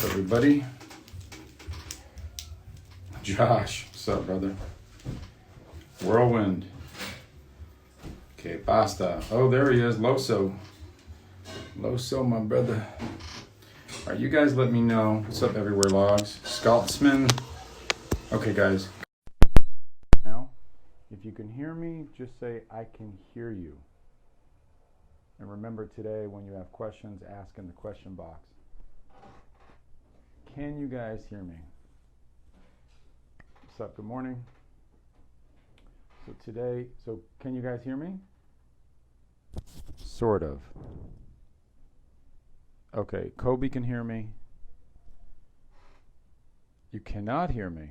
Everybody. Josh, what's up, brother? Whirlwind. Okay, Basta. Oh, there he is, Loso. Loso, my brother. All right, you guys let me know. What's up, Everywhere Logs? Scotsman. Okay, guys. Now, if you can hear me, just say, I can hear you. And remember today, when you have questions, ask in the question box. Can you guys hear me? What's up? Good morning. So today, can you guys hear me? Sort of. Okay, Kobe can hear me. You cannot hear me.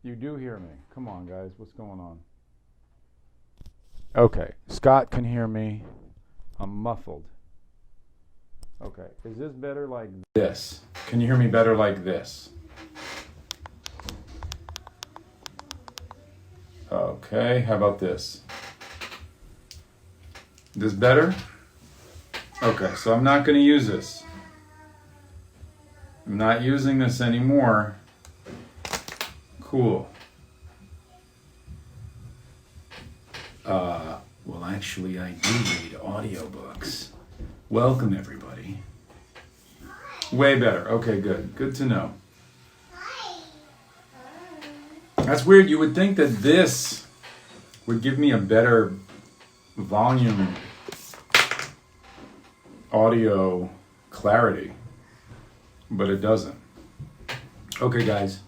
You do hear me. Come on, guys. What's going on? Okay, Scott can hear me. I'm muffled. Okay, is this better like this? Can you hear me better like this? Okay, how about this? This better? Okay, so I'm not going to use this. I'm not using this anymore. Cool. Well, actually, I do read audiobooks. Welcome, everybody. Way better. Okay, good. Good to know. That's weird. You would think that this would give me a better volume audio clarity, but it doesn't. Okay, guys.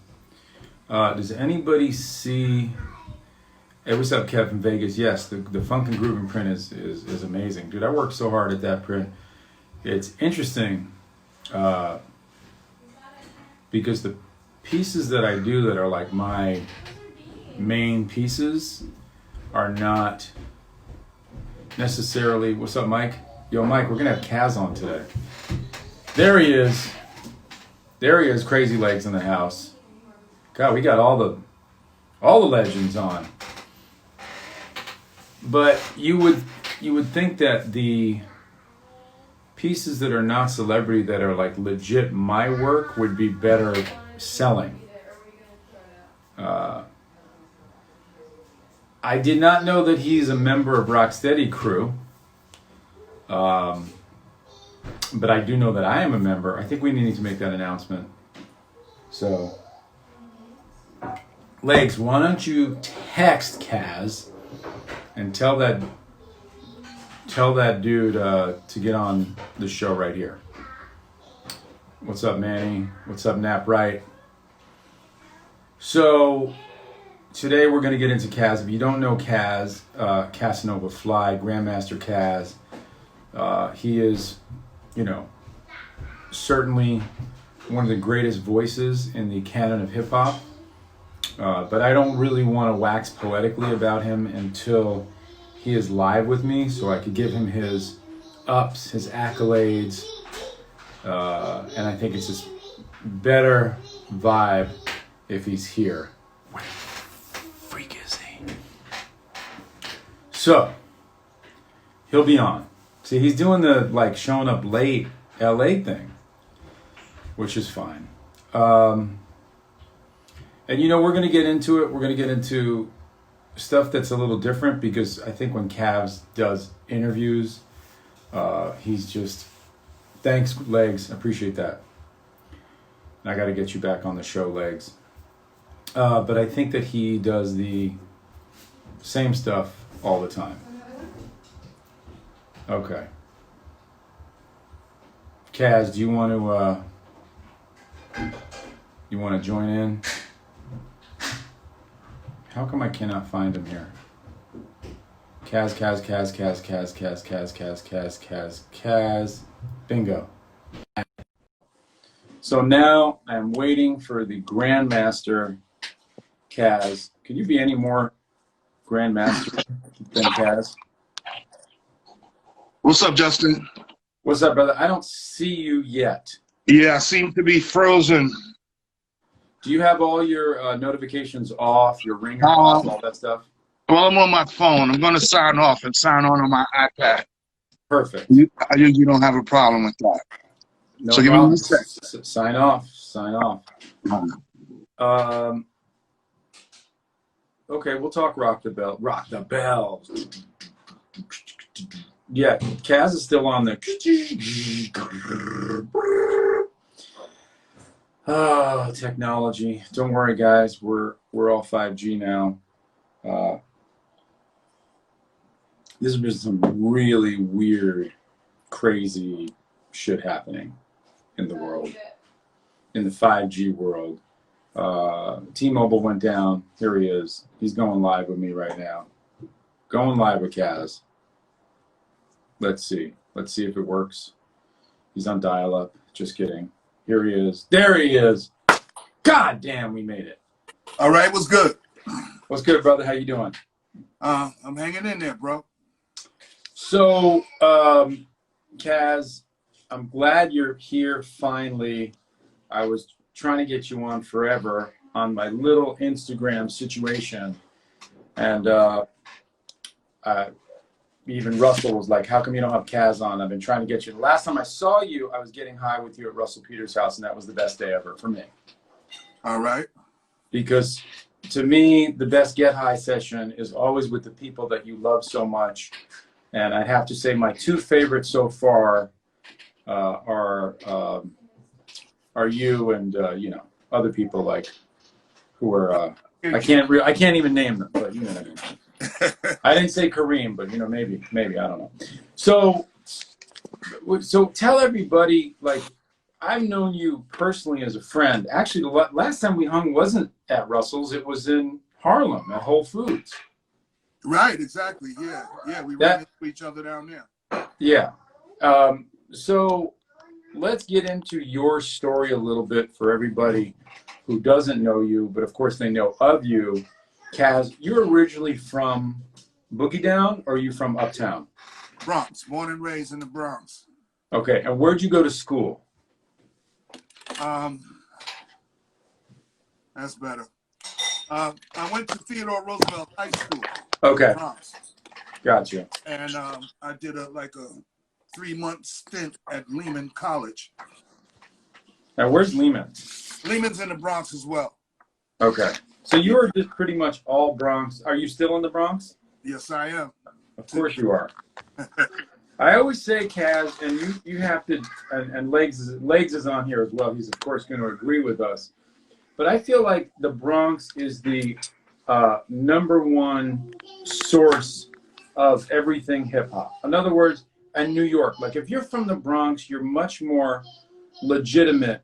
Does anybody see... Hey, what's up, Kev in Vegas? Yes, the Funk and Groovin' print is amazing. Dude, I worked so hard at that print. It's interesting because the pieces that I do that are like my main pieces are not necessarily... What's up, Mike? Yo, Mike, we're going to have Kaz on today. There he is. There he is, Crazy Legs in the house. God, we got all the legends on. But you would think that the pieces that are not celebrity, that are like legit my work, would be better selling. I did not know that he's a member of Rocksteady Crew. But I do know that I am a member. I think we need to make that announcement. So, Legs, why don't you text Kaz and tell that dude to get on the show right here. What's up, Manny? What's up, Nap Right? So today we're going to get into Kaz. If you don't know Kaz, Casanova Fly, Grandmaster Kaz, he is, certainly one of the greatest voices in the canon of hip hop. But I don't really want to wax poetically about him until he is live with me, so I could give him his ups, his accolades, and I think it's just better vibe if he's here. Where the freak is he? So, he'll be on. See, he's doing the showing up late LA thing, which is fine. And we're going to get into it. We're going to get into stuff that's a little different because I think when Cavs does interviews, he's just... Thanks, Legs. I appreciate that. And I got to get you back on the show, Legs. But I think that he does the same stuff all the time. Okay. Kaz, do you want to join in? How come I cannot find him here? Kaz. Bingo. So now I'm waiting for the Grandmaster Kaz. Can you be any more Grandmaster than Kaz? What's up, Justin? What's up, brother? I don't see you yet. Yeah, I seem to be frozen. Do you have all your notifications off, your ringer off, all that stuff? Well, I'm on my phone. I'm going to sign off and sign on my iPad. Perfect. I usually don't have a problem with that. No So give me problem. one sec. Sign off. Sign off. Um, okay, we'll talk Rock the Bell. Rock the Bells. Yeah, Kaz is still on there. Oh, technology. Don't worry, guys. We're all 5G now. This has been some really weird, crazy shit happening in the world, in the 5G world. T-Mobile went down. Here he is. He's going live with me right now. Going live with Kaz. Let's see. Let's see if it works. He's on dial-up. Just kidding. Here he is. There he is. God damn, we made it. All right, what's good? What's good, brother? How you doing? I'm hanging in there, bro. So, Kaz, I'm glad you're here finally. I was trying to get you on forever on my little Instagram situation. And even Russell was like, how come you don't have Kaz on? I've been trying to get you. The last time I saw you, I was getting high with you at Russell Peters' house, and that was the best day ever for me. All right. Because to me, the best get high session is always with the people that you love so much. And I have to say my two favorites so far are you and other people like who are I can't even name them, but you know what I mean. I didn't say Kareem, but maybe I don't know. So tell everybody, like, I've known you personally as a friend. Actually, the last time we hung wasn't at Russell's; it was in Harlem at Whole Foods. Right, exactly. Yeah. We ran into each other down there. Yeah. So let's get into your story a little bit for everybody who doesn't know you, but of course they know of you. Kaz, you're originally from Boogie Down, or are you from Uptown? Bronx, born and raised in the Bronx. Okay, and where'd you go to school? That's better. I went to Theodore Roosevelt High School. Okay, Bronx. gotcha. And I did a 3-month stint at Lehman College. Now, where's Lehman? Lehman's in the Bronx as well. Okay, so you are just pretty much all Bronx. Are you still in the Bronx? Yes, I am. Of course you are. I always say, Kaz, and you have to, and Legs is on here as well. He's of course going to agree with us. But I feel like the Bronx is the #1 source of everything hip hop. In other words, and New York. Like, if you're from the Bronx, you're much more legitimate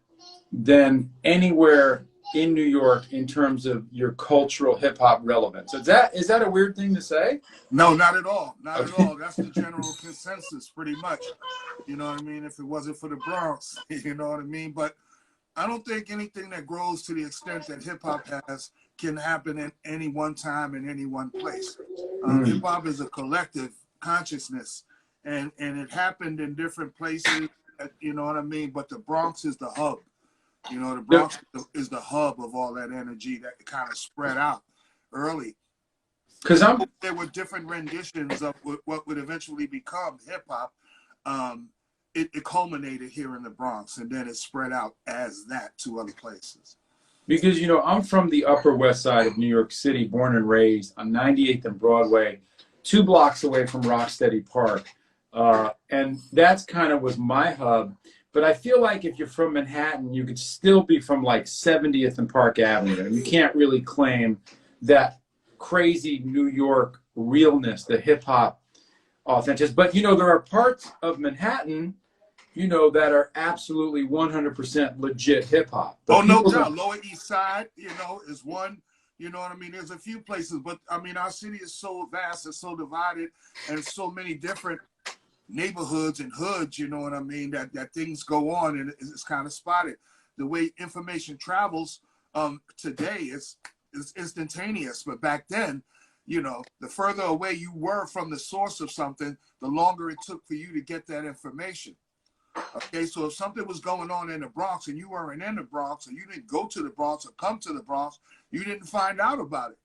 than anywhere in New York in terms of your cultural hip hop relevance. Is that a weird thing to say? No, not at all. Not at all. That's the general consensus, pretty much. You know what I mean? If it wasn't for the Bronx, you know what I mean? But I don't think anything that grows to the extent that hip hop has can happen in any one time in any one place. Hip hop is a collective consciousness, and it happened in different places. You know what I mean? But the Bronx is the hub. You know, the Bronx is the hub of all that energy that kind of spread out early. Because there were different renditions of what would eventually become hip hop. It culminated here in the Bronx, and then it spread out as that to other places. Because, I'm from the Upper West Side of New York City, born and raised on 98th and Broadway, 2 blocks away from Rocksteady Park. And that's kind of was my hub. But I feel like if you're from Manhattan, you could still be from like 70th and Park Avenue. You can't really claim that crazy New York realness, the hip hop authenticity. But, there are parts of Manhattan, that are absolutely 100% legit hip hop. Oh, no doubt. Lower East Side, is one. You know what I mean? There's a few places, but I mean, our city is so vast and so divided, and so many different neighborhoods and hoods, you know what I mean, that things go on, and it's kind of spotted. The way information travels today is instantaneous, but back then, the further away you were from the source of something, the longer it took for you to get that information. Okay, so if something was going on in the Bronx and you weren't in the Bronx, or you didn't go to the Bronx or come to the Bronx, you didn't find out about it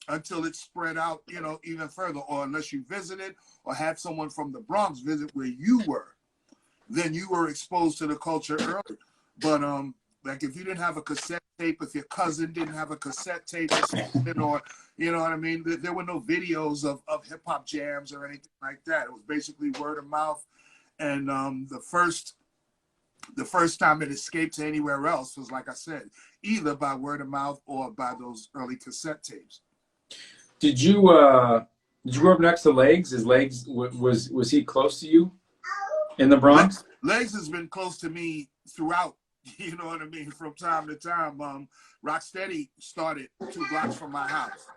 until it spread out, even further, or unless you visited or had someone from the Bronx visit where you were. then you were exposed to the culture early. But like if you didn't have a cassette tape, if your cousin didn't have a cassette tape or something, or you know what I mean, there were no videos of hip hop jams or anything like that. It was basically word of mouth. And the first time it escaped to anywhere else was, like I said, either by word of mouth or by those early cassette tapes. Did you grow up next to Legs? Is Legs was he close to you in the Bronx? Legs has been close to me throughout. You know what I mean? From time to time. Rocksteady started 2 blocks from my house.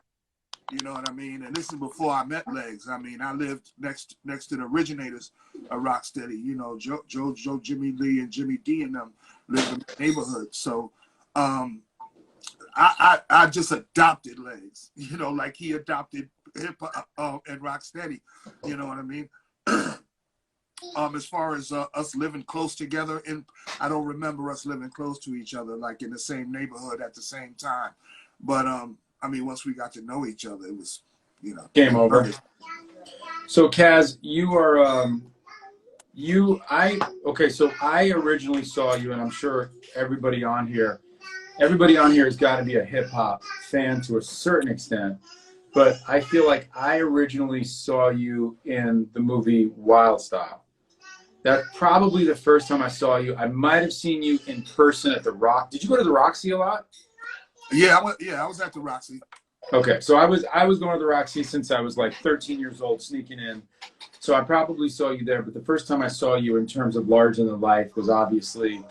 You know what I mean? And this is before I met Legs. I mean, I lived next to the originators of Rocksteady. You know, Joe, Jimmy Lee, and Jimmy D and them lived in the neighborhood. So I just adopted Legs. You know, like he adopted hip hop and Rocksteady. You know what I mean? As far as us living close together, I don't remember us living close to each other, like in the same neighborhood at the same time. But I mean, once we got to know each other, it was, you know, game over. perfect. So Kaz, you are okay. So I originally saw you, and I'm sure everybody on here has got to be a hip hop fan to a certain extent. But I feel like I originally saw you in the movie Wild Style. That's probably the first time I saw you. I might have seen you in person at the Rock. Did you go to the Roxy a lot? Yeah, I was at the Roxy. Okay, so I was going to the Roxy since I was like 13 years old, sneaking in. So I probably saw you there. But the first time I saw you in terms of larger than life was obviously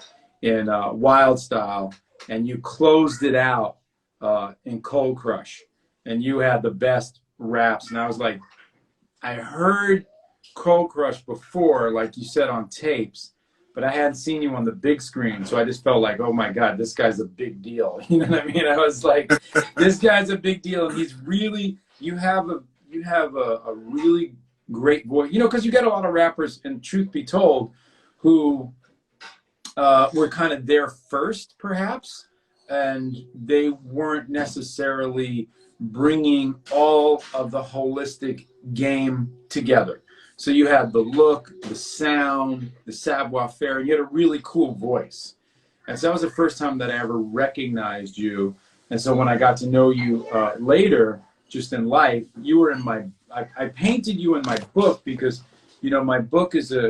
in Wild Style, and you closed it out in Cold Crush, and you had the best raps. And I was like, I heard Cold Crush before, like you said, on tapes, but I hadn't seen you on the big screen. So I just felt like, oh my God, this guy's a big deal. You know what I mean? I was like, this guy's a big deal. And he's really, you have a really great voice, you know, because you get a lot of rappers, and truth be told, who were kind of there first, perhaps, and they weren't necessarily bringing all of the holistic game together. So you had the look, the sound, the savoir-faire, and you had a really cool voice. And so that was the first time that I ever recognized you. And so when I got to know you later, just in life, you were in I painted you in my book because, you know, the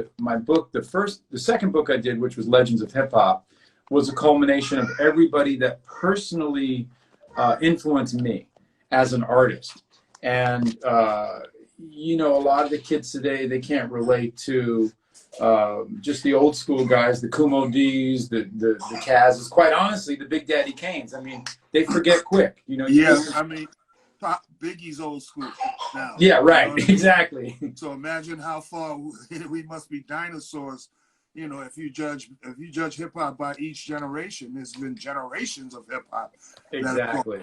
second book I did, which was Legends of Hip Hop, was a culmination of everybody that personally influenced me as an artist. And, you know, a lot of the kids today, they can't relate to just the old school guys, the Kumo D's, the Kaz's, quite honestly, the Big Daddy Kanes. I mean, they forget quick, you know. Yeah, I mean, Biggie's old school now. Yeah, right, you know exactly. So imagine how far we must be dinosaurs. You know, if you judge hip hop by each generation, there's been generations of hip hop. Exactly.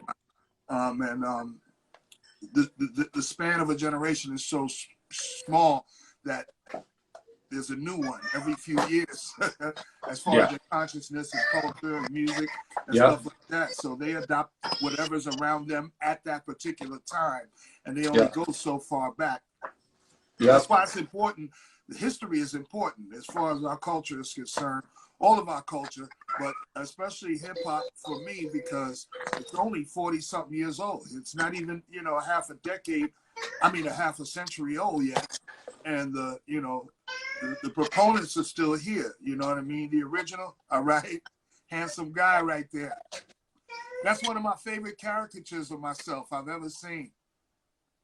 The span of a generation is so small that there's a new one every few years as far as their consciousness and culture and music and stuff like that. So they adopt whatever's around them at that particular time, and they only go so far back. That's why it's important. The history is important as far as our culture is concerned, all of our culture, but especially hip hop for me, because it's only 40-something years old. It's not even, you know, a half a century old yet. And the proponents are still here. You know what I mean? The original, all right? Handsome guy right there. That's one of my favorite caricatures of myself I've ever seen.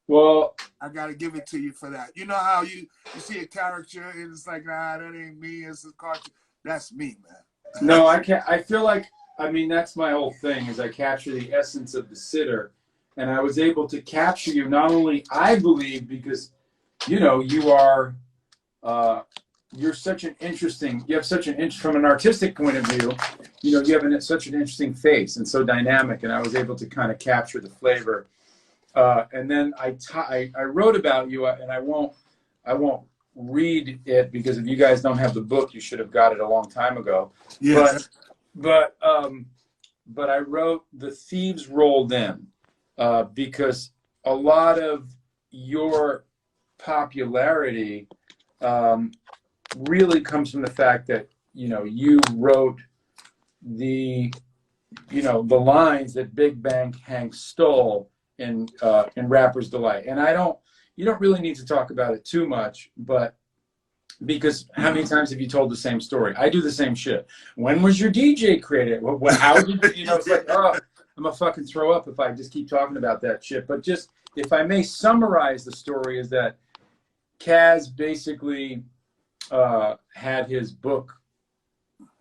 Well, I got to give it to you for that. You know how you see a character and it's like, nah, that ain't me. It's a cartoon. That's me, man. No, I can't. I feel like, I mean, that's my whole thing, is I capture the essence of the sitter. And I was able to capture you, not only, I believe, because, you know, you are, you're such an interesting, you have such an, from an artistic point of view, you know, you have such an interesting face and so dynamic. And I was able to kind of capture the flavor. And then I wrote about you, and I won't read it, because if you guys don't have the book, you should have got it a long time ago. Yes. But I wrote "The Thieves Rolled In" because a lot of your popularity really comes from the fact that, you know, you wrote the, you know, the lines that Big Bang Hank stole in Rapper's Delight. And you don't really need to talk about it too much, but because how many times have you told the same story? I do the same shit. When was your DJ created? How did you know? It's like, oh, I'm gonna fucking throw up if I just keep talking about that shit. But just if I may summarize the story, is that Kaz basically had his book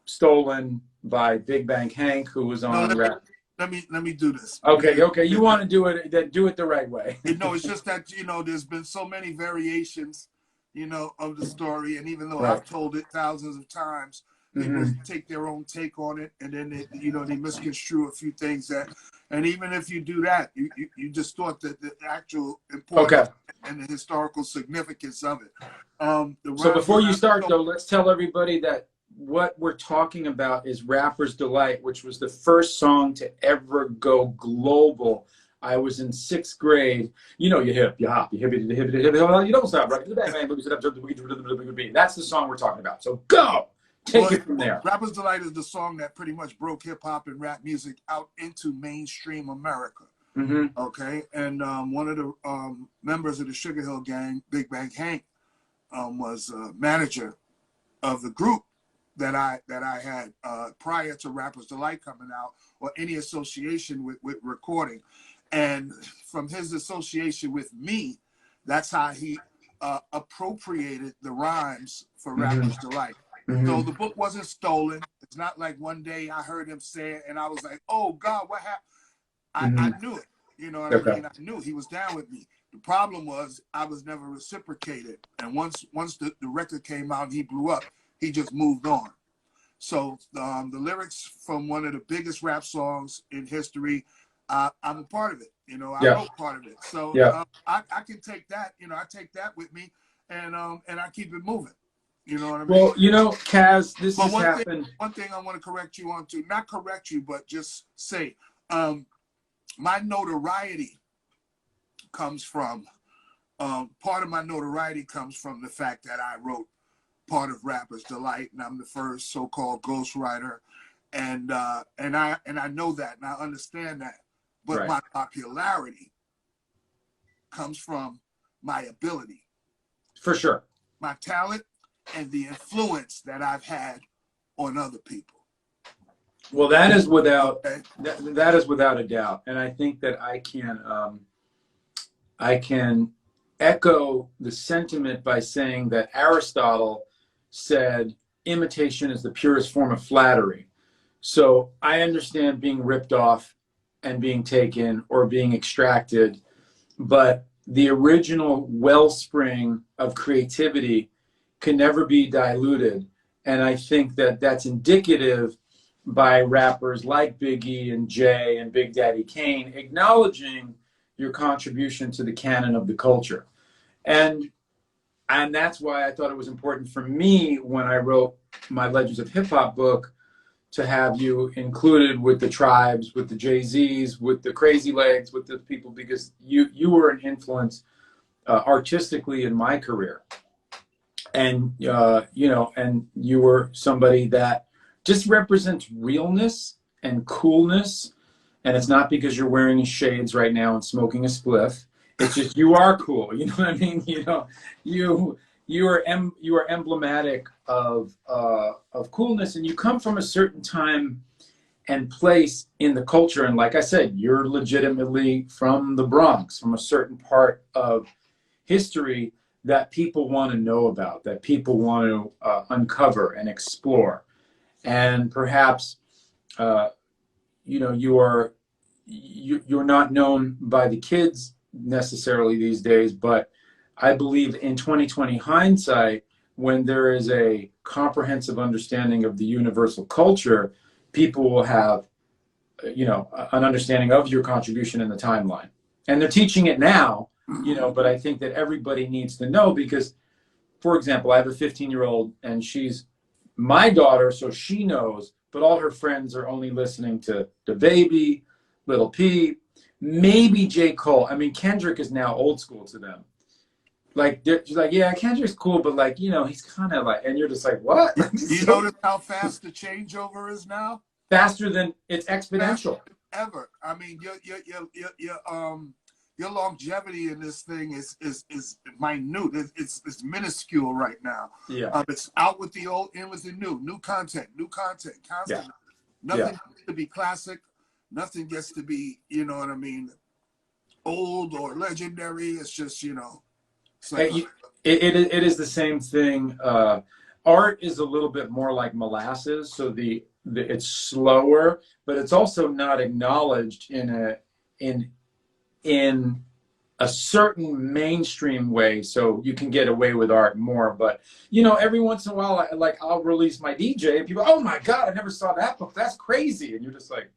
stolen by Big Bang Hank, who was on rap. Let me do this. Okay. You want to do it? Then do it the right way. No, it's just that, you know, there's been so many variations, you know, of the story, and even though Right. I've told it thousands of times, people take their own take on it, and then they, you know, they misconstrue a few things that, and even if you do that, you just thought that the actual importance and the historical significance of it. So before you start, though, let's tell everybody that what we're talking about is Rapper's Delight, which was the first song to ever go global. I was in 6th grade. You know, you hip, you hop, you hip, you hip, you don't stop. That's the song we're talking about. So go, take it from there. Rapper's Delight is the song that pretty much broke hip hop and rap music out into mainstream America. Okay, and one of the members of the Sugar Hill Gang, Big Bang Hank, was manager of the group that I had prior to Rapper's Delight coming out, or any association with recording. And from his association with me, that's how he appropriated the rhymes for Rapper's Delight. So the book wasn't stolen. It's not like one day I heard him say it and I was like, oh God, what happened? I knew it. You know what I mean? I knew he was down with me. The problem was I was never reciprocated. And once the record came out and he blew up, he just moved on. So the lyrics from one of the biggest rap songs in history, I'm a part of it. You know, I wrote part of it. So I can take that. You know, I take that with me, and I keep it moving. You know what I mean? Well, you know, Kaz, this has happened. One thing I want to correct you on to, not correct you, but just say, my notoriety comes from, part of my notoriety comes from the fact that I wrote part of Rapper's Delight, and I'm the first so-called ghostwriter, and I know that, and I understand that. But my popularity comes from my ability, for sure, my talent, and the influence that I've had on other people. Well, that is without that is without a doubt, and I think that I can echo the sentiment by saying that Aristotle said imitation is the purest form of flattery. So I understand being ripped off and being taken or being extracted, but the original wellspring of creativity can never be diluted. And I think that that's indicative by rappers like Biggie and Jay and Big Daddy Kane acknowledging your contribution to the canon of the culture. And that's why I thought it was important for me when I wrote my Legends of Hip Hop book to have you included with the Tribes, with the Jay-Z's, with the Crazy Legs, with the people, because you were an influence artistically in my career. And, you know, and you were somebody that just represents realness and coolness. And it's not because you're wearing shades right now and smoking a spliff. It's just you are cool. You know what I mean? You know, you are emblematic of coolness, and you come from a certain time and place in the culture. And like I said, you're legitimately from the Bronx, from a certain part of history that people want to know about, that people want to uncover and explore. And perhaps, you know, you're not known by the kids necessarily these days, but I believe in 2020 hindsight, when there is a comprehensive understanding of the universal culture, people will have, you know, an understanding of your contribution in the timeline. And they're teaching it now, you know, but I think that everybody needs to know because, for example, I have a 15-year-old and she's my daughter, so she knows, but all her friends are only listening to DaBaby, Lil Peep, maybe J. Cole. I mean, Kendrick is now old school to them. Like, she's like, yeah, Kendrick's cool, but like, you know, he's kind of like, and you're just like, what? Like, You so notice how fast the changeover is now? faster than it's Faster exponential. than ever. I mean, your longevity in this thing is minute. It's minuscule right now. Yeah, It's out with the old, in with the new content, yeah, constantly. yeah. Nothing gets to be classic. Nothing gets to be, you know what I mean, old or legendary. It's just, you know, it's like It is the same thing. Art is a little bit more like molasses, so it's slower, but it's also not acknowledged in in a certain mainstream way, so you can get away with art more. But you know, every once in a while, I'll release my DJ, and people, oh my God, I never saw that book. That's crazy, and you're just like,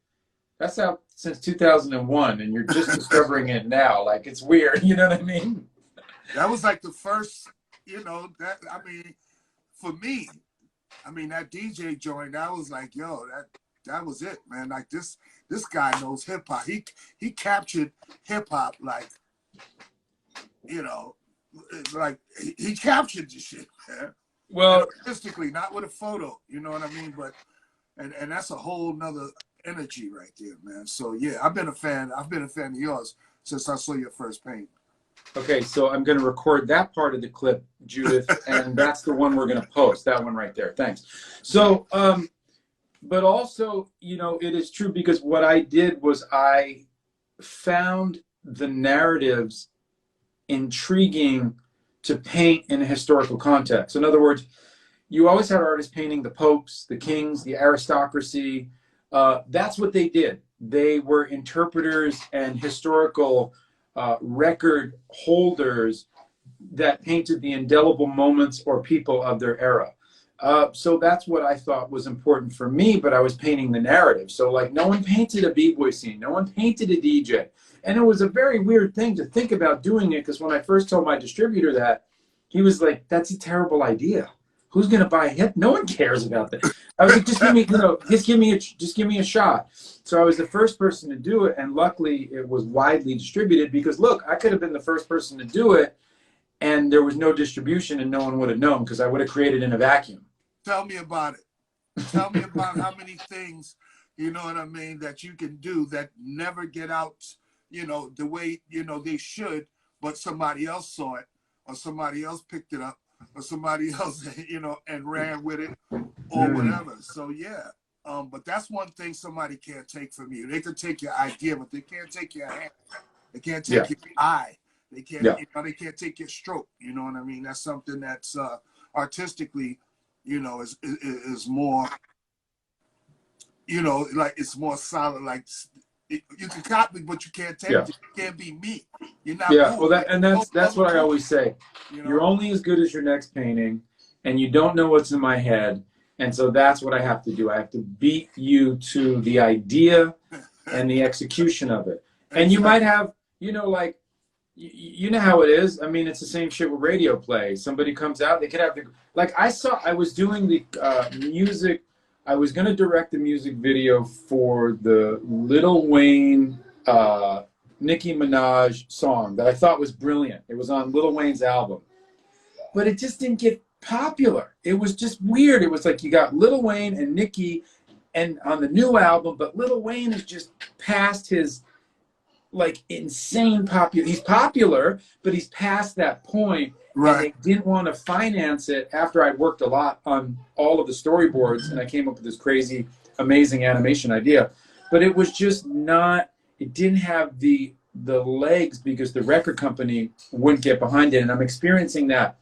that's out since 2001, and you're just discovering it now. Like it's weird, you know what I mean? that was like the first, you know, that I mean, for me, I mean that DJ joint, that was like, yo, that was it, man. Like this guy knows hip hop. He captured hip hop like, you know, like he captured the shit, man. Well, Artistically, not with a photo, you know what I mean? But and that's a whole nother energy right there, man. So yeah, I've been a fan of yours since I saw your first paint. okay, so I'm going to record that part of the clip, Judith, and that's the one we're going to post. That one right there. Thanks. So, but also, you know, it is true because what I did was I found the narratives intriguing to paint in a historical context. In other words, you always had artists painting the popes, the kings, the aristocracy. That's what they did. They were interpreters and historical record holders that painted the indelible moments or people of their era. So that's what I thought was important for me, but I was painting the narrative. So like no one painted a b-boy scene, no one painted a DJ. And it was a very weird thing to think about doing it because when I first told my distributor that, he was like, that's a terrible idea. Who's going to buy a hip? No one cares about that. I was like, just give me, you know, just give me a shot. So I was the first person to do it. And luckily it was widely distributed because look, I could have been the first person to do it and there was no distribution and no one would have known because I would have created in a vacuum. Tell me about it. Tell me about how many things, you know what I mean, that you can do that never get out, you know, the way, you know, they should, but somebody else saw it or somebody else picked it up or somebody else, you know, and ran with it or whatever. So yeah. But that's one thing somebody can't take from you. They can take your idea, but they can't take your hand. They can't take your eye. They can't, you know, they can't take your stroke. You know what I mean? That's something that's artistically, you know, is more, you know, like it's more solid. Like you can copy, but you can't take it. You can't be me. You're not. Yeah. Well, that's what I always say. You know? You're only as good as your next painting, and you don't know what's in my head. And so that's what I have to do. I have to beat you to the idea and the execution of it. And you might have, you know, like, you know how it is. I mean, it's the same shit with radio play. Somebody comes out, they could have the, like I was doing the music. I was going to direct the music video for the Lil Wayne, Nicki Minaj song that I thought was brilliant. It was on Lil Wayne's album. But it just didn't get popular. It was just weird. It was like you got Lil Wayne and Nicki and on the new album, but Lil Wayne is just past his like insane popular. He's popular, but he's past that point. Right. And they didn't want to finance it after I'd worked a lot on all of the storyboards and I came up with this crazy, amazing animation idea. But it was just not, it didn't have the legs because the record company wouldn't get behind it. And I'm experiencing that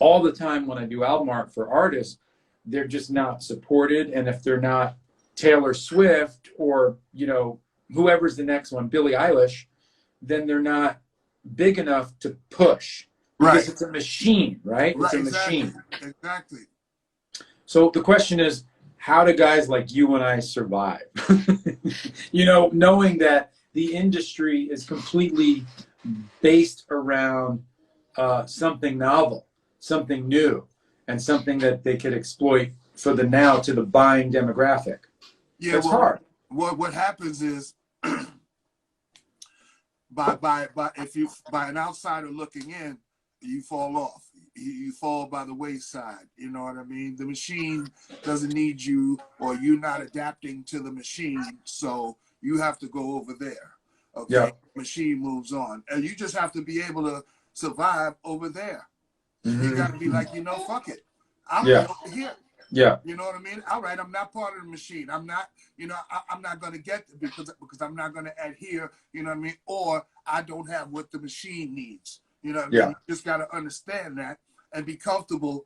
all the time when I do album art for artists. They're just not supported. And if they're not Taylor Swift or, you know, whoever's the next one, Billie Eilish, then they're not big enough to push. Because it's a machine, right? It's a machine. Exactly. So the question is, how do guys like you and I survive? You know, knowing that the industry is completely based around something novel, something new, and something that they could exploit for the now to the buying demographic. Yeah, it's hard. What happens is by an outsider looking in, you fall off. You fall by the wayside. You know what I mean? The machine doesn't need you, or you're not adapting to the machine, so you have to go over there. Okay, Yeah. machine moves on, and you just have to be able to survive over there. You got to be like, fuck it. I'll be over here. Yeah. You know what I mean? All right, I'm not part of the machine. I'm not, I'm not going to get because I'm not going to adhere, you know what I mean? Or I don't have what the machine needs. You know what I mean? You just got to understand that and be comfortable,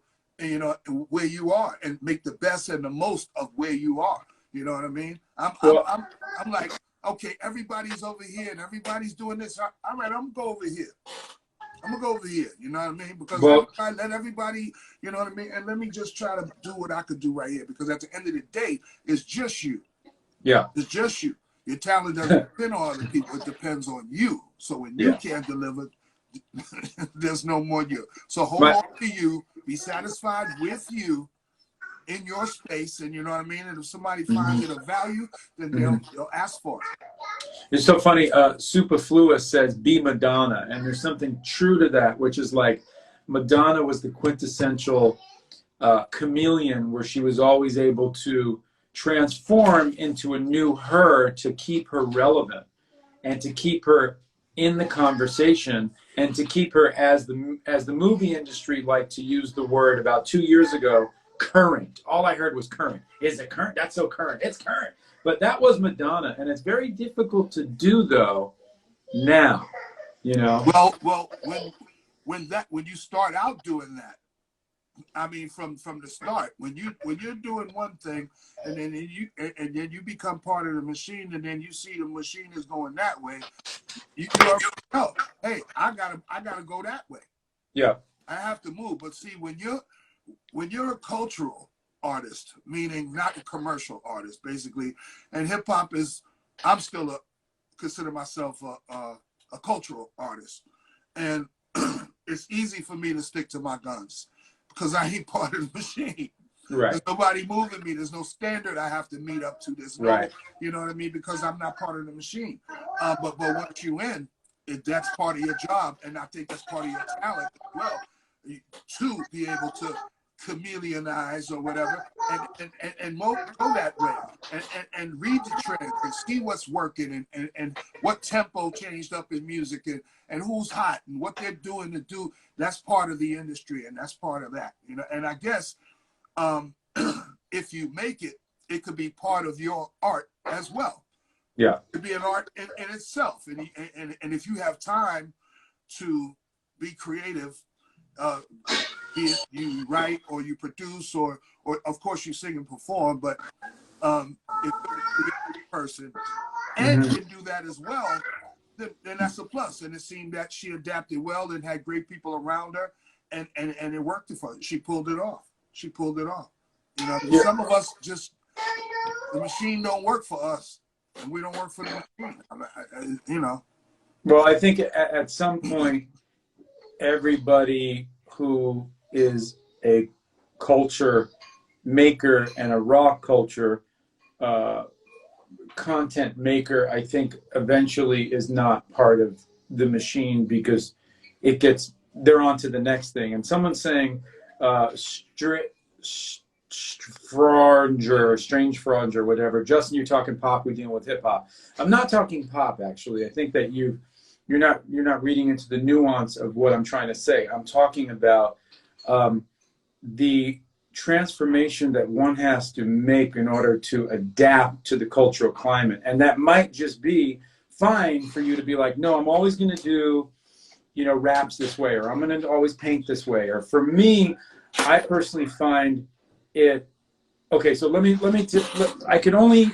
where you are, and make the best and the most of where you are. You know what I mean? I'm like, okay, everybody's over here and everybody's doing this. All right, I'm going to go over here. I'm gonna go over here, you know what I mean? Because let everybody, you know what I mean? And let me just try to do what I could do right here. Because at the end of the day, it's just you. Yeah. It's just you. Your talent doesn't depend on other people. It depends on you. So when you can't deliver, there's no more you. So hold on to you. Be satisfied with you in your space. And you know what I mean? And if somebody finds it of value, then they'll ask for it. It's so funny. Superfluous says, be Madonna. And there's something true to that, which is like Madonna was the quintessential chameleon, where she was always able to transform into a new her to keep her relevant and to keep her in the conversation and to keep her, as the movie industry liked to use the word about 2 years ago, current. All I heard was current. Is it current? That's so current. It's current. But that was Madonna, and it's very difficult to do though now, Well, when you start out doing that, I mean, from the start, when you're doing one thing, and then you become part of the machine, and then you see the machine is going that way, you already know, hey, I gotta go that way. Yeah, I have to move. But see, when you're a cultural artist, meaning not a commercial artist, basically, and hip hop is, I'm still consider myself a cultural artist, and it's easy for me to stick to my guns because I ain't part of the machine. right. There's nobody moving me. There's no standard I have to meet up to. There's no, you know what I mean? Because I'm not part of the machine. But once you in, that's part of your job, and I think that's part of your talent as well, to be able to chameleonize or whatever, and go that way, and read the trends and see what's working, and what tempo changed up in music, and who's hot and what they're doing to do. That's part of the industry, and that's part of that, and I guess if you make it, it could be part of your art as well. Yeah, it could be an art in itself, and if you have time to be creative, be it you write or you produce, or of course you sing and perform, but if you're a person and can do that as well, then that's a plus. And it seemed that she adapted well and had great people around her, and it worked for her. She pulled it off. Some of us just, the machine don't work for us, and we don't work for the machine. Well, I think at some point, everybody who is a culture maker and a raw culture content maker, I think eventually is not part of the machine, because they're on to the next thing. And someone's saying strange fraudger, whatever. Justin, you're talking pop, we deal with hip hop. I'm not talking pop, actually. I think that you're not reading into the nuance of what I'm trying to say. I'm talking about the transformation that one has to make in order to adapt to the cultural climate. And that might just be fine for you to be like, no, I'm always going to do, raps this way, or I'm going to always paint this way. Or for me, I personally find it, okay, so I can only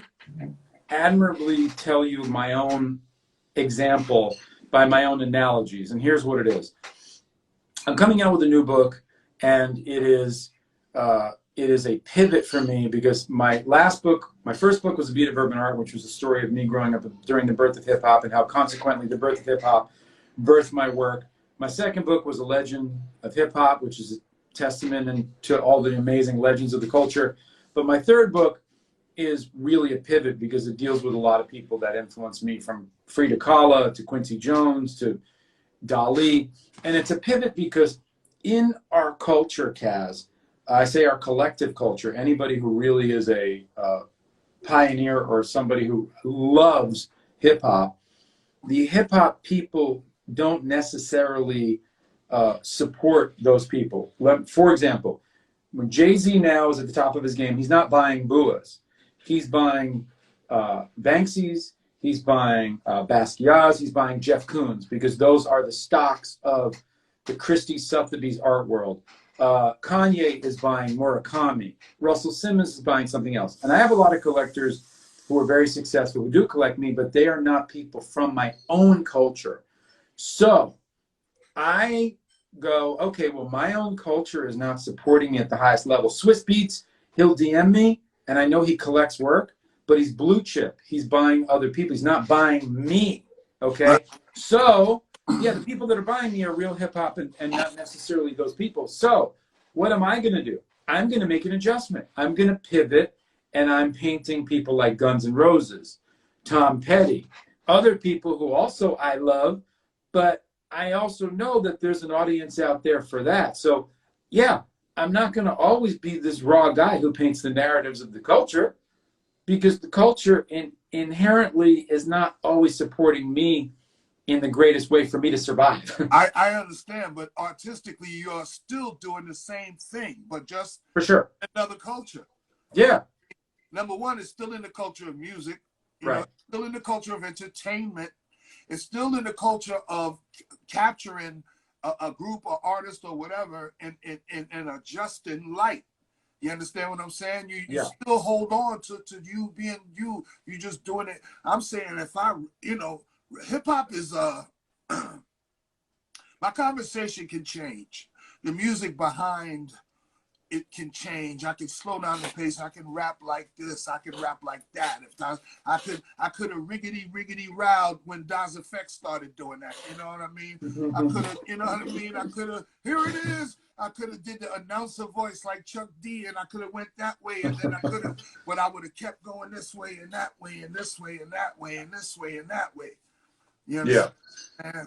admirably tell you my own example by my own analogies. And here's what it is. I'm coming out with a new book, and it is a pivot for me, because my first book was A Beat of Urban Art, which was a story of me growing up during the birth of hip hop, and how consequently the birth of hip hop birthed my work. My second book was A Legend of Hip Hop, which is a testament to all the amazing legends of the culture. But my third book is really a pivot, because it deals with a lot of people that influenced me, from Frida Kahlo to Quincy Jones to Dali. And it's a pivot because in our culture, Kaz, I say our collective culture, anybody who really is a pioneer or somebody who loves hip hop, the hip hop people don't necessarily support those people. For example, when Jay-Z now is at the top of his game, he's not buying BUAs. He's buying Banksy's, he's buying Basquiat's, he's buying Jeff Koons, because those are the stocks of the Christie Sotheby's art world. Kanye is buying Murakami. Russell Simmons is buying something else. And I have a lot of collectors who are very successful who do collect me, but they are not people from my own culture. So I go, okay, well, my own culture is not supporting me at the highest level. Swiss Beats, he'll DM me, and I know he collects work, but he's blue chip. He's buying other people. He's not buying me, okay? So, yeah, the people that are buying me are real hip-hop and not necessarily those people. So what am I going to do? I'm going to make an adjustment. I'm going to pivot, and I'm painting people like Guns N' Roses, Tom Petty, other people who also I love, but I also know that there's an audience out there for that. So, yeah, I'm not going to always be this raw guy who paints the narratives of the culture, because the culture inherently is not always supporting me in the greatest way for me to survive. I understand, but artistically, you are still doing the same thing, but just For sure. another culture. Yeah. Number one, it's still in the culture of music. You Right. know, it's still in the culture of entertainment. It's still in the culture of capturing a group or artist or whatever and adjusting light. You understand what I'm saying? You Yeah. still hold on to you being you. You just doing it. I'm saying if I, hip hop is my conversation can change. The music behind it can change. I can slow down the pace. I can rap like this. I can rap like that. If I could have riggedy rowed when Das Effect started doing that. You know what I mean? I could have, you know what I mean? I could have, here it is. I could have did the announcer voice like Chuck D, and I could have went that way, and then I could have, but I would have kept going this way and that way and this way and that way and this way and that way. You understand? Yeah.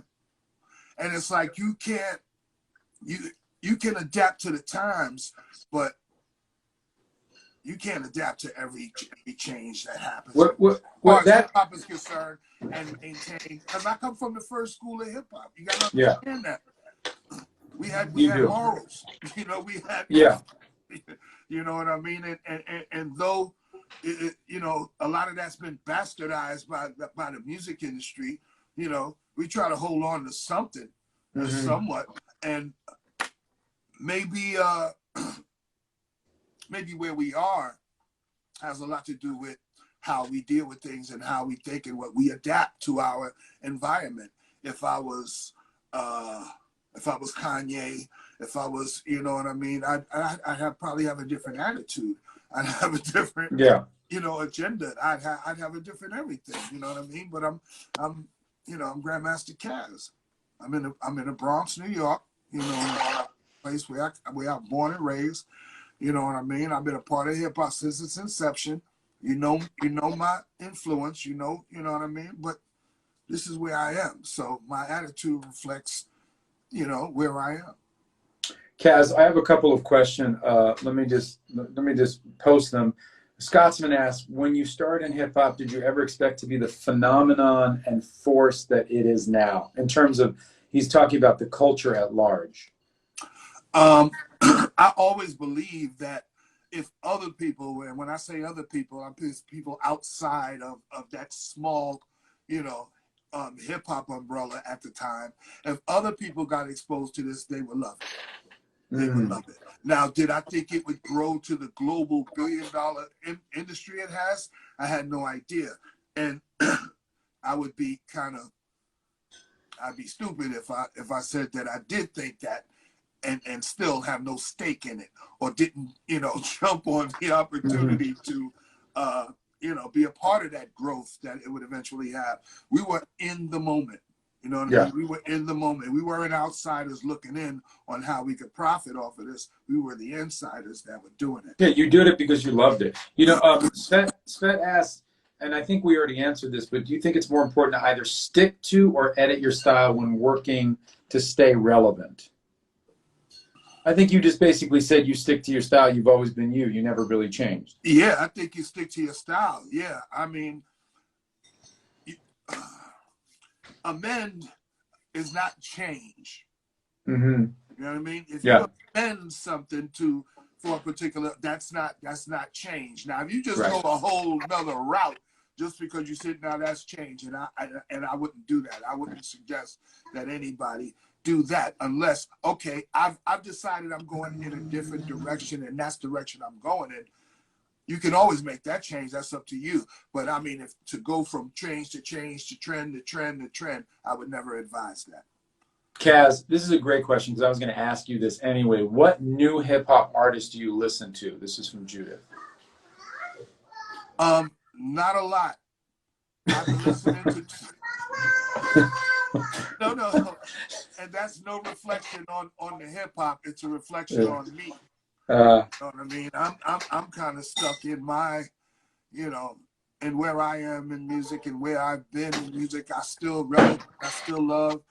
And it's like you can't, you can adapt to the times, but you can't adapt to every change that happens. As hip hop is concerned and maintain, because I come from the first school of hip hop. You gotta understand that. We had morals, we had, you know what I mean? And though, a lot of that's been bastardized by the music industry, we try to hold on to something, somewhat, and maybe where we are has a lot to do with how we deal with things and how we think and what we adapt to our environment. If I was Kanye, if I was, you know what I mean, I'd probably have a different attitude. I'd have a different, agenda. I'd have a different everything. You know what I mean? But I'm Grandmaster Kaz. I'm in the Bronx, New York. Place where I'm born and raised. You know what I mean? I've been a part of hip hop since its inception. You know my influence. You know what I mean. But this is where I am. So my attitude reflects, where I am. Kaz, I have a couple of questions. Let me just post them. Scotsman asks, when you started in hip hop, did you ever expect to be the phenomenon and force that it is now? In terms of, he's talking about the culture at large. I always believe that if other people, and when I say other people, I'm people outside of that small, hip hop umbrella at the time, if other people got exposed to this, they would love it. They would love it. Now, did I think it would grow to the global billion-dollar industry it has? I had no idea. And I would be I'd be stupid if I said that I did think that and still have no stake in it, or didn't, jump on the opportunity to, be a part of that growth that it would eventually have. We were in the moment. You know what I mean? We were in the moment. We weren't outsiders looking in on how we could profit off of this. We were the insiders that were doing it. Yeah, you did it because you loved it. Svet asked, and I think we already answered this, but do you think it's more important to either stick to or edit your style when working to stay relevant? I think you just basically said you stick to your style. You've always been you. You never really changed. Yeah, I think you stick to your style. Yeah, I mean, amend is not change. Mm-hmm. You know what I mean? If Yeah. you amend something for a particular, that's not change. Now, if you just Right. go a whole nother route just because you said now that's change, and I wouldn't do that. I wouldn't suggest that anybody do that unless, okay, I've decided I'm going in a different direction, and that's the direction I'm going in. You can always make that change. That's up to you. But I mean, if to go from change to change to trend to trend to trend, I would never advise that. Kaz, this is a great question because I was going to ask you this anyway. What new hip hop artists do you listen to? This is from Judith. Not a lot. I've been listening to no, and that's no reflection on the hip hop. It's a reflection on me. You know what I mean? I'm kind of stuck in my, and where I am in music and where I've been in music. I still relevant. I still love,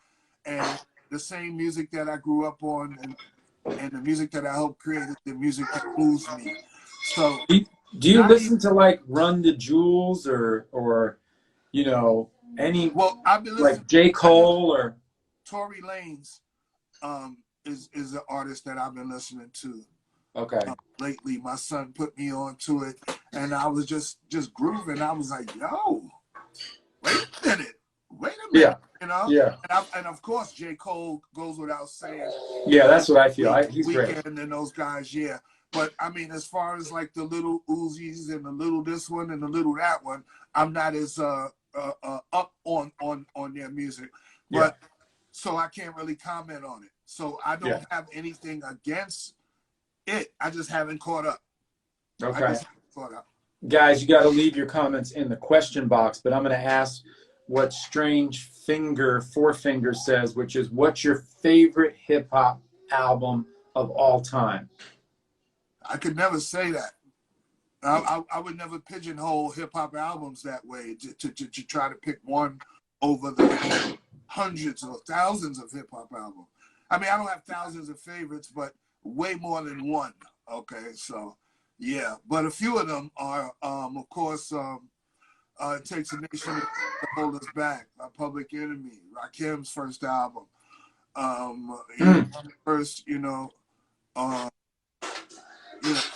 and the same music that I grew up on, and the music that I helped create is the music that moves me. So, do you listen to like Run the Jewels or any? Well, I've been like J. Cole or Tory Lanez is an artist that I've been listening to. Okay. Lately, my son put me onto it, and I was just grooving. I was like, "Yo, wait a minute, Yeah. Yeah. And of course, J. Cole goes without saying. Yeah, that's what I feel. He's Weekend great. And those guys, yeah. But I mean, as far as like the little Uzis and the little this one and the little that one, I'm not as up on their music. But so I can't really comment on it. So I don't have anything against it. I just haven't caught up. Okay. Guys, you got to leave your comments in the question box, but I'm going to ask what Strange Finger Four Fingers says, which is, what's your favorite hip hop album of all time? I could never say that. I would never pigeonhole hip hop albums that way to try to pick one over the hundreds or thousands of hip hop albums. I mean, I don't have thousands of favorites, but way more than one. Okay, so yeah, but a few of them are, of course, It Takes a Nation to Hold Us Back by Public Enemy, Rakim's first album, first,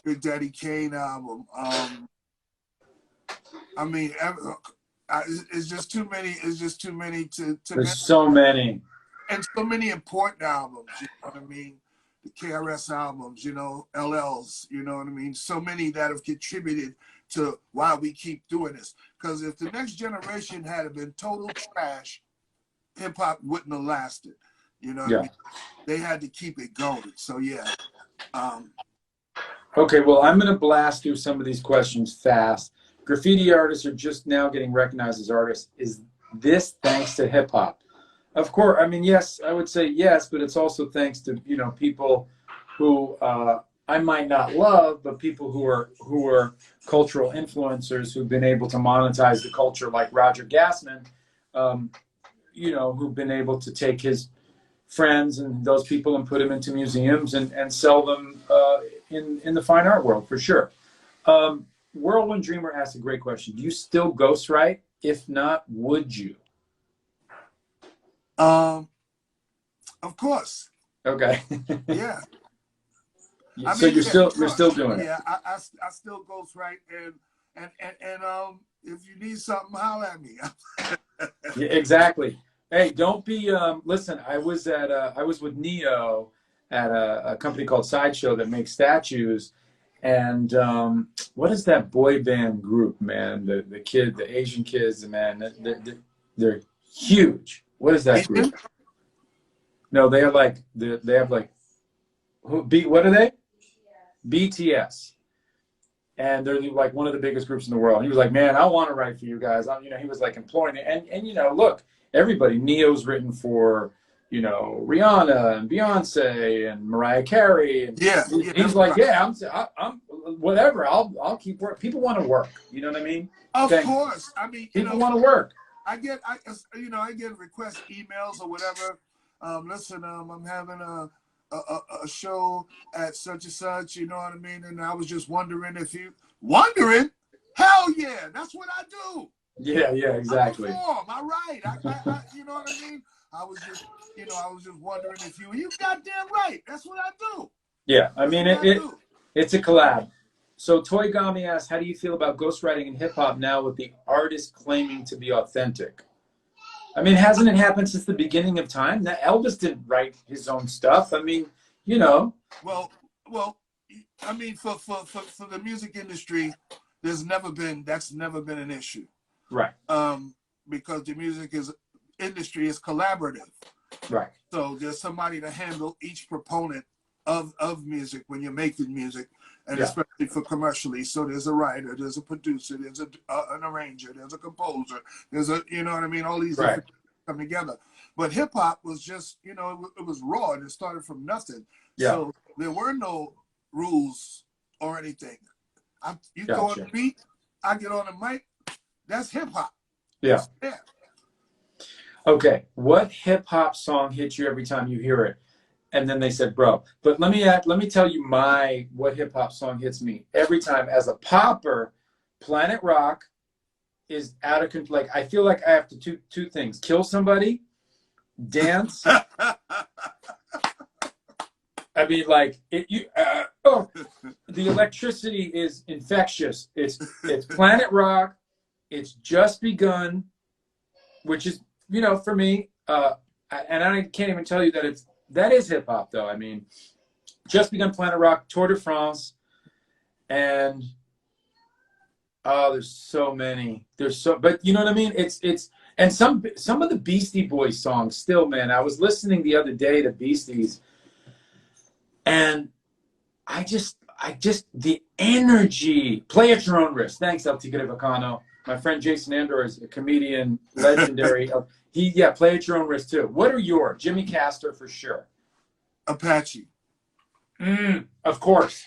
Big Daddy Kane album. I mean, it's just too many. It's just too many to. There's so many, and so many important albums. You know what I mean? The KRS albums, LLs. You know what I mean? So many that have contributed to why we keep doing this. Because if the next generation had been total trash, hip hop wouldn't have lasted. You know what I mean? They had to keep it going. So yeah. Okay, well, I'm going to blast through some of these questions fast. Graffiti artists are just now getting recognized as artists. Is this thanks to hip hop? Of course, I mean, yes, I would say yes, but it's also thanks to, people who I might not love, but people who are cultural influencers who've been able to monetize the culture, like Roger Gassman, who've been able to take his friends and those people and put them into museums and sell them in the fine art world, for sure. Whirlwind Dreamer asked a great question. Do you still ghostwrite? If not, would you? Of course. Okay. Yeah. So you're still doing it. Yeah, I still ghostwrite, and if you need something, holler at me. Yeah, exactly. Hey, don't be. Listen, I was with Neo at a company called Sideshow that makes statues, and what is that boy band group, man? The Asian kids, man, they're huge. What is that group? No, they have like what are they? BTS. And they're like one of the biggest groups in the world. He was like, man, I want to write for you guys. He was like employing it. And look, everybody, Neo's written for, Rihanna and Beyonce and Mariah Carey. And he's like, yeah, I'm whatever. I'll keep work. People want to work. You know what I mean? Of Thank- course. I mean, People want to work. I get request emails or whatever. Listen, I'm having a show at such and such. You know what I mean? And I was just wondering if you wondering. Hell yeah, that's what I do. Yeah, exactly. I perform. I write. I you know what I mean? I was just wondering if you goddamn right. That's what I do. Yeah, I mean it's a collab. So Toygami asks, how do you feel about ghostwriting in hip hop now with the artist claiming to be authentic? I mean, hasn't it happened since the beginning of time? That Elvis didn't write his own stuff. I mean, you know. Well, I mean, for the music industry, that's never been an issue. Right. Because the music industry is collaborative. Right. So there's somebody to handle each proponent of music when you're making music, and especially for commercially. So there's a writer, there's a producer, there's an arranger, there's a composer, there's you know what I mean? All these different come together. But hip hop was just, it was raw and it started from nothing. Yeah. So there were no rules or anything. You go on the beat, I get on the mic, that's hip hop. Yeah. Okay, what hip hop song hits you every time you hear it? And then they said, bro, but let me tell you what hip hop song hits me every time. As a popper, Planet Rock is out of control. Like, I feel like I have to do two things: kill somebody, dance. I mean, like the electricity is infectious. It's Planet Rock. It's Just Begun, which is, for me, and I can't even tell you that is hip hop though. I mean, Just Begun, Planet Rock, Tour de France, and there's so many. But you know what I mean? It's and some of the Beastie Boys songs still, man. I was listening the other day to Beasties, and I just the energy. Play at your own risk. Thanks, El Tigre Bacano. My friend Jason Andor is a comedian, legendary. Play at your own risk too. What are yours? Jimmy Castor for sure. Apache. Of course.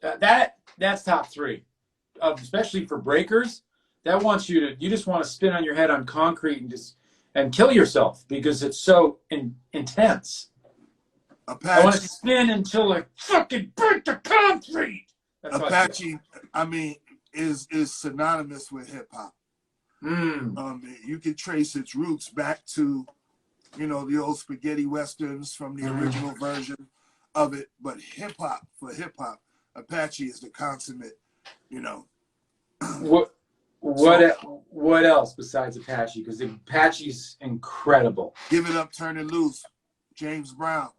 That's top three. Especially for breakers, that wants you just want to spin on your head on concrete and kill yourself because it's so intense. Apache. I want to spin until I fucking break the concrete. That's Apache, I mean, is synonymous with hip hop. You can trace its roots back to, the old spaghetti westerns from the original version of it. But for hip hop, Apache is the consummate. What else besides Apache? Because Apache's incredible. Give It Up, Turn It Loose, James Brown.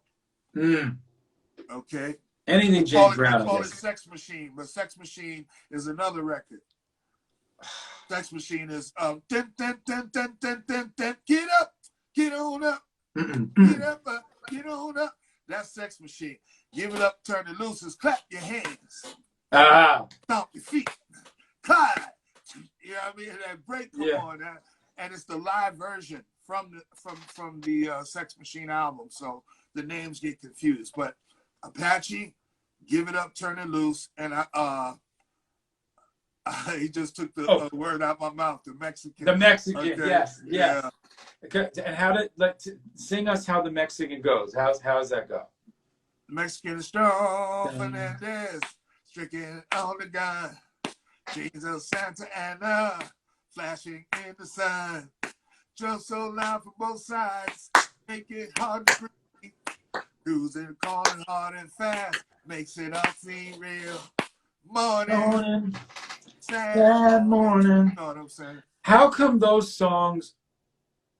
Okay. Anything James Brown. Call it Sex Machine, but Sex Machine is another record. Sex Machine is get up, get on up, get on up. That's Sex Machine. Give It Up, Turn It Loose is clap your hands. Stomp your feet. Clyde. You know what I mean? That break come on that. And it's the live version from the Sex Machine album. So the names get confused. But Apache, Give It Up, Turn It Loose, and he just took the word out my mouth. The Mexican. The Mexican, okay. Yes. Okay. And how sing us how the Mexican goes? How's that go? The Mexican is strong, Fernandez, stricken on the gun. Jesus, Santa Ana, flashing in the sun. Drum so loud from both sides, make it hard to breathe. Cruising, calling hard and fast, makes it all seem real. Morning. Sad morning. You know what I'm saying? How come those songs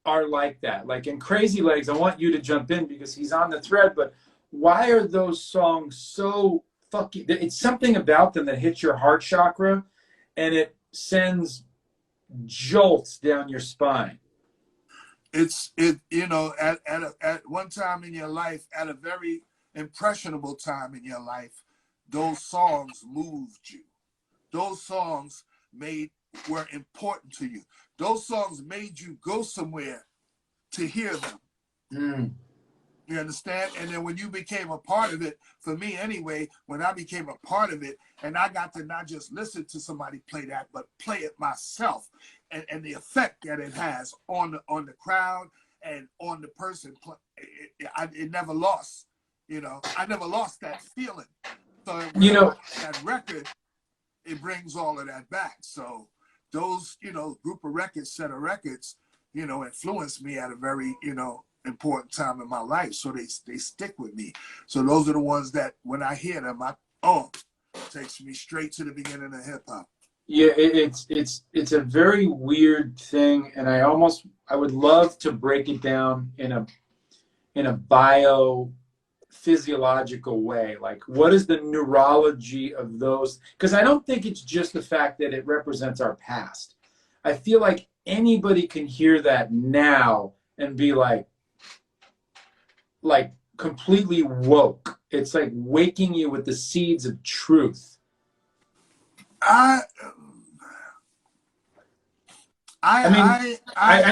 are like that? Like in Crazy Legs, I want you to jump in because he's on the thread, but why are those songs so fucking... It's something about them that hits your heart chakra and it sends jolts down your spine. At one time in your life, at a very impressionable time in your life, those songs moved you. Those songs were important to you. Those songs made you go somewhere to hear them. You You understand? And then when you became a part of it, for me anyway, when I became a part of it, and I got to not just listen to somebody play that, but play it myself, and the effect that it has on the crowd and on the person, it never lost. You know, I never lost that feeling. So when I that record, it brings all of that back. So those, group of records, set of records, influenced me at a very, important time in my life. So they stick with me. So those are the ones that when I hear them, takes me straight to the beginning of hip hop. Yeah, it's a very weird thing, and I would love to break it down in a biophysiological way. Like, what is the neurology of those? Because I don't think it's just the fact that it represents our past. I feel like anybody can hear that now and be like completely woke. It's like waking you with the seeds of truth. I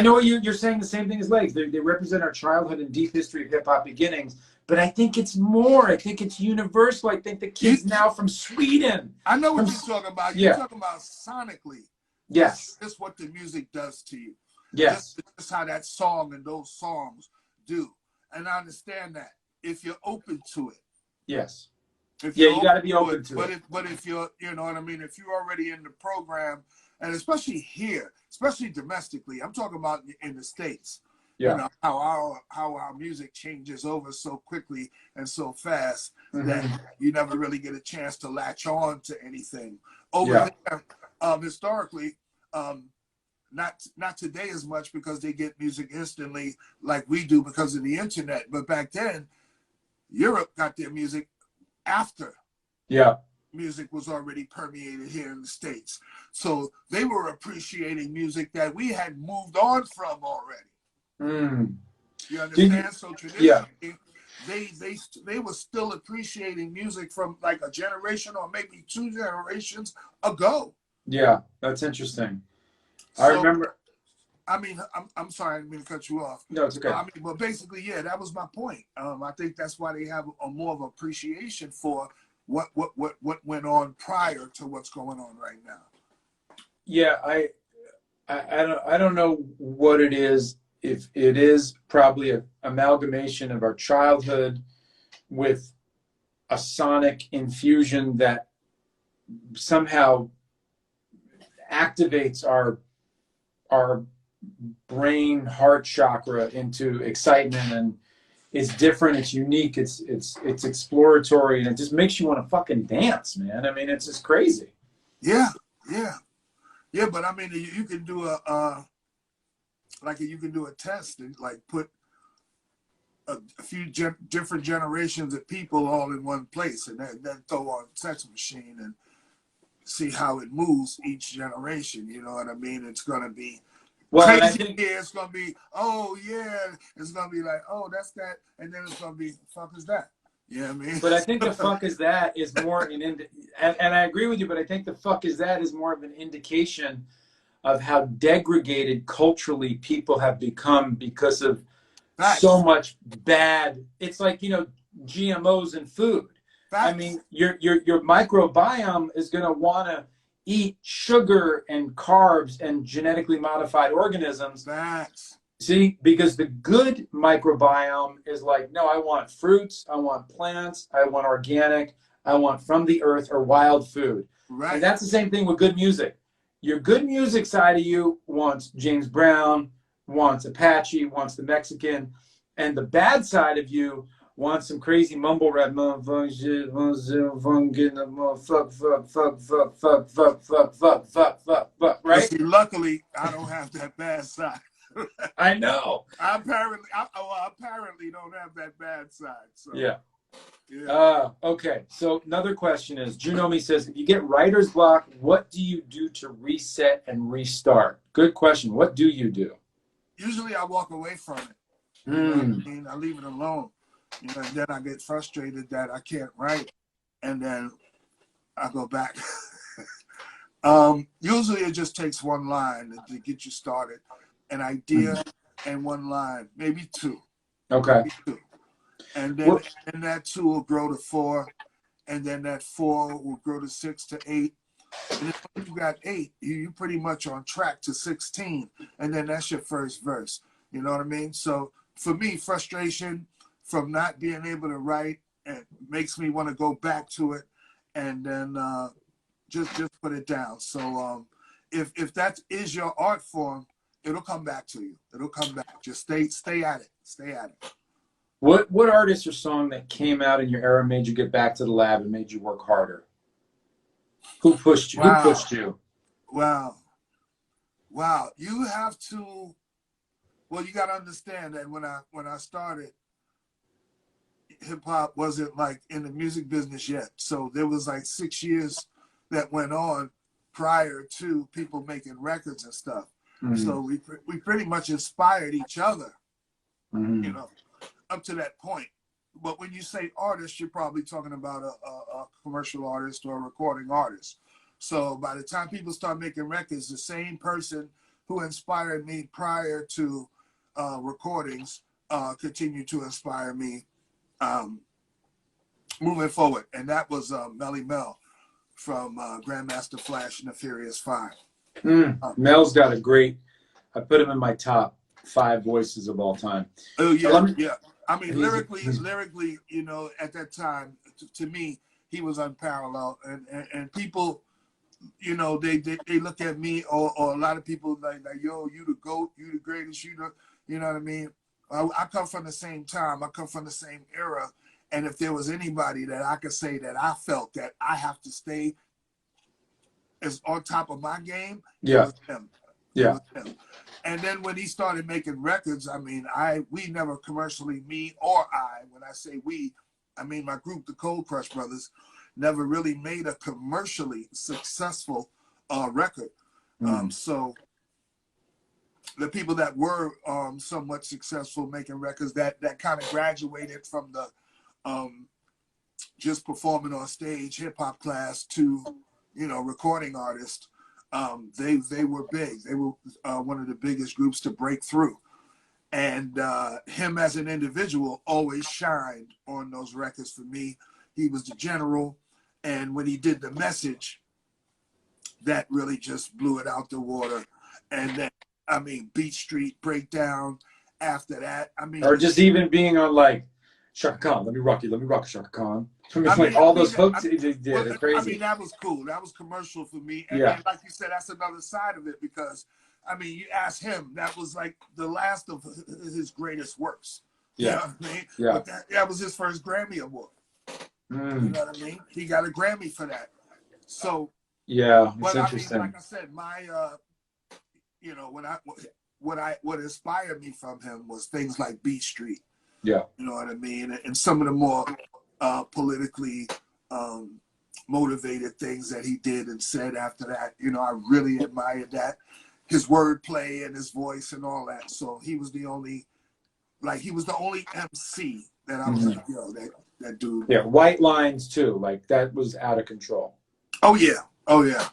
know you're saying the same thing as Legs. They represent our childhood and deep history of hip hop beginnings, but I think it's more. I think it's universal. I think the kids now from Sweden. I know what you're talking about. You're talking about sonically. Yes. That's what the music does to you. Yes. That's how that song and those songs do. And I understand that if you're open to it. Yes. You got to be open to it. But if you're, you know what I mean, if you're already in the program, and especially here, especially domestically, I'm talking about in the States. Yeah. You know, how our music changes over so quickly and so fast that you never really get a chance to latch on to anything. Over there, historically, not today as much because they get music instantly like we do because of the internet. But back then, Europe got their music after music was already permeated here in the States. So they were appreciating music that we had moved on from already. You understand? So traditionally, they were still appreciating music from like a generation or maybe 2 generations ago. Yeah, that's interesting. So, I remember. I mean, I'm sorry, I didn't mean to cut you off. No, it's okay. I mean, but basically, that was my point. I think that's why they have a more of appreciation for what went on prior to what's going on right now. Yeah, I don't know what it is. If it is probably an amalgamation of our childhood with a sonic infusion that somehow activates our brain heart chakra into excitement, and it's different, it's unique, it's exploratory, and it just makes you want to fucking dance, man. I mean, it's just crazy. Yeah, but I mean, you can do you can do a test and like put a few different generations of people all in one place, and then throw on Sex Machine and see how it moves each generation. You know what I mean? It's gonna be crazy. It's gonna be it's gonna be like, oh, that's that, and then it's gonna be fuck is that. You know what I mean? But I think the fuck is that is more and I agree with you, but I think the fuck is that is more of an indication of how degraded culturally people have become because of so much bad. It's like, GMOs in food. I mean, your microbiome is going to want to eat sugar and carbs and genetically modified organisms. See, because the good microbiome is like, no, I want fruits, I want plants, I want organic, I want from the earth or wild food. Right. And that's the same thing with good music. Your good music side of you wants James Brown, wants Apache, wants the Mexican, and the bad side of you wants some crazy mumble rap, motherfucking shit, fuck, right? See, luckily, I don't have that bad side. I know. I apparently don't have that bad side. So. Yeah. Okay. So another question is, Junomi says, if you get writer's block, what do you do to reset and restart? Good question. What do you do? Usually I walk away from it. You know what I mean? I leave it alone. And then I get frustrated that I can't write. And then I go back. Usually it just takes one line to get you started. An idea and one line, maybe two. Okay. Maybe two. And then What? and that 2 will grow to 4, and then that 4 will grow to 6 to 8. And then when you got 8, you pretty much on track to 16, and then that's your first verse. You know what I mean? So for me, frustration from not being able to write and makes me want to go back to it, and then just put it down. So if that is your art form, it'll come back to you. It'll come back. Just stay at it. Stay at it. What artist or song that came out in your era made you get back to the lab and made you work harder? Who pushed you? Wow. Who pushed you? Wow. You have to. Well, you got to understand that when I started, hip hop wasn't like in the music business yet. So there was like 6 years that went on prior to people making records and stuff. Mm-hmm. So we pretty much inspired each other, Mm-hmm. you know, up to that point. But when you say artist, you're probably talking about a commercial artist or a recording artist. So by the time people start making records, the same person who inspired me prior to recordings continued to inspire me moving forward. And that was Melly Mel from Grandmaster Flash and the Furious 5. Mel's got a great, I put him in my top 5 voices of all time. Oh, yeah, yeah. I mean, He's- lyrically, you know, at that time, to me, he was unparalleled. And people, you know, they look at me, or a lot of people like, yo, you the GOAT, you the greatest, you know what I mean? I come from the same time. I come from the same era. And if there was anybody that I could say that I felt that I have to stay as on top of my game, it was him. Yeah. It was him. And then when he started making records, I mean, we never commercially, me or I, when I say we, I mean my group, the Cold Crush Brothers, never really made a commercially successful record. So the people that were somewhat successful making records that kind of graduated from the just performing on stage hip hop class to, you know, recording artists, they were big. They were one of the biggest groups to break through. And him as an individual always shined on those records for me. He was the general. And when he did The Message, that really just blew it out the water. And then, I mean, Beat Street Breakdown after that. I mean, or just even being on like Shaka Khan, let me rock you, Shaka Khan. All those hooks, it's crazy. I mean, that was cool. That was commercial for me. And Yeah. like you said, that's another side of it, because, I mean, you ask him, that was like the last of his greatest works. Yeah. You know what I mean? Yeah. But that was his first Grammy Award. You know what I mean? He got a Grammy for that. So, yeah, it's but interesting. I mean, like I said, my, you know, what inspired me from him was things like Beat Street. Yeah. You know what I mean? And some of the more politically motivated things that he did and said after that. You know, I really admired that. His wordplay and his voice and all that. So he was the only MC that I was like, yo, that dude. Yeah, White Lines too. Like that was out of control. Oh yeah. Oh yeah.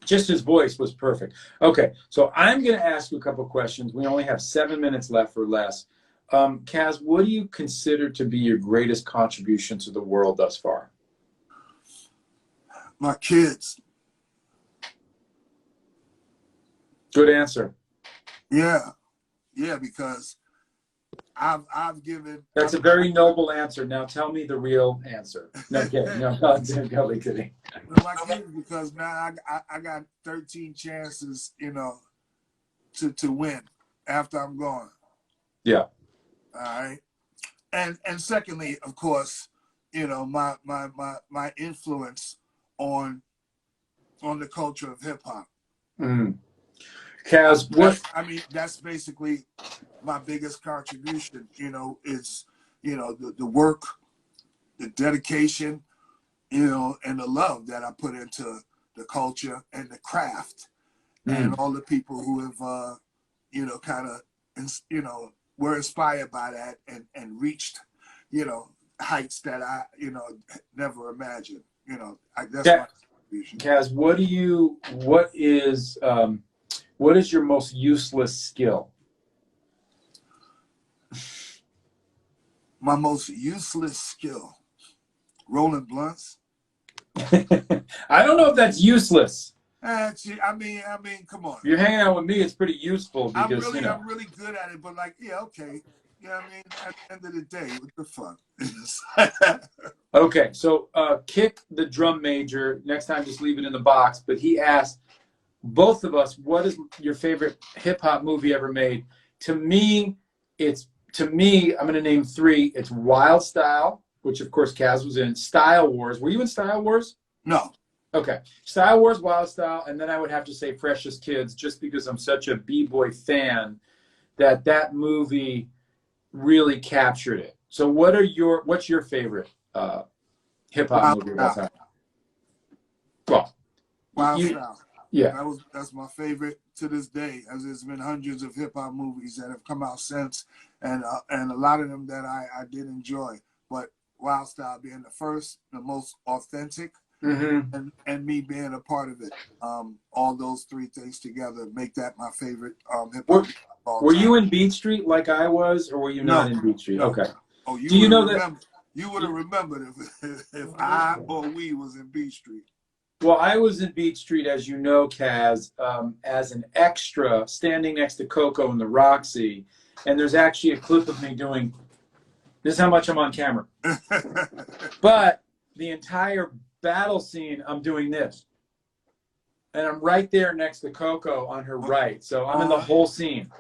Just his voice was perfect. Okay, so I'm going to ask you a couple questions. We only have 7 minutes left or less. Kaz, what do you consider to be your greatest contribution to the world thus far? My kids. Good answer. Yeah. Yeah, because I've given. That's a very noble answer. Now tell me the real answer. No kidding. No, I'm totally kidding. My kids, because now I got 13 chances, you know, to win after I'm gone. Yeah. All right. And secondly, of course, you know, my influence on the culture of hip hop. Kaz, what? I mean, that's basically my biggest contribution, you know, is, you know, the work, the dedication, you know, and the love that I put into the culture and the craft, and all the people who have, you know, kind of, you know, were inspired by that and reached, you know, heights that I, you know, never imagined. You know, that's my contribution. Kaz, what is your most useless skill? My most useless skill, rolling blunts. I don't know if that's useless. I mean, come on. If you're hanging out with me, it's pretty useful because, I'm really good at it, but like, yeah, okay. You know what I mean? At the end of the day, what the fuck? Okay, so kick the drum major. Next time, just leave it in the box. But he asked both of us, what is your favorite hip-hop movie ever made? To me, I'm going to name 3. It's Wild Style, which, of course, Kaz was in. Style Wars. Were you in Style Wars? No. Okay. Style Wars, Wild Style, and then I would have to say Precious Kids, just because I'm such a B-boy fan that movie really captured it. So what's your favorite hip-hop movie of all time? Well, Wild Style. Yeah. That's my favorite to this day, as there's been hundreds of hip-hop movies that have come out since, and a lot of them that I did enjoy. But Wild Style being the first, the most authentic, and me being a part of it. All those 3 things together make that my favorite hip-hop. Were you in Beat Street like I was, or were you not in Beat Street? No. Okay. Oh, Do you know that? You would have remembered if I or we was in Beat Street. Well, I was in Beat Street, as you know, Kaz, as an extra, standing next to Coco in the Roxy, and there's actually a clip of me doing. This is how much I'm on camera. But the entire battle scene, I'm doing this. And I'm right there next to Coco on her right. So I'm in the whole scene.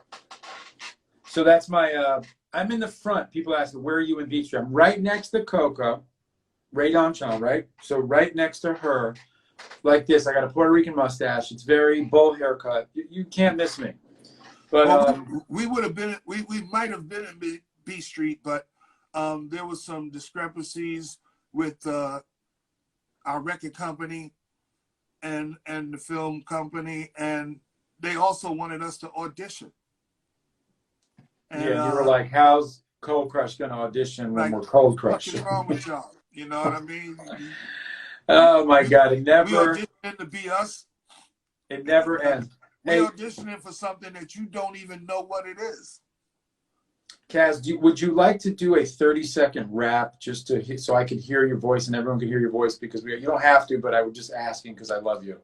So that's my, I'm in the front. People ask me, where are you in Beat Street? I'm right next to Coco, Ray Donchan, right? So right next to her, like this. I got a Puerto Rican mustache. It's very bowl haircut. You can't miss me. But we would have been, we might have been in Beat Street, but there was some discrepancies with our record company and the film company, and they also wanted us to audition. And, yeah, you were like, how's Cold Crush gonna audition when we're Cold Crush? What's wrong with y'all? You know what I mean? Oh my God, it never. We auditioning to be us. It never ends. We auditioning for something that you don't even know what it is. Kaz, would you like to do a 30-second rap just so I could hear your voice and everyone could hear your voice? Because you don't have to, but I was just asking because I love you.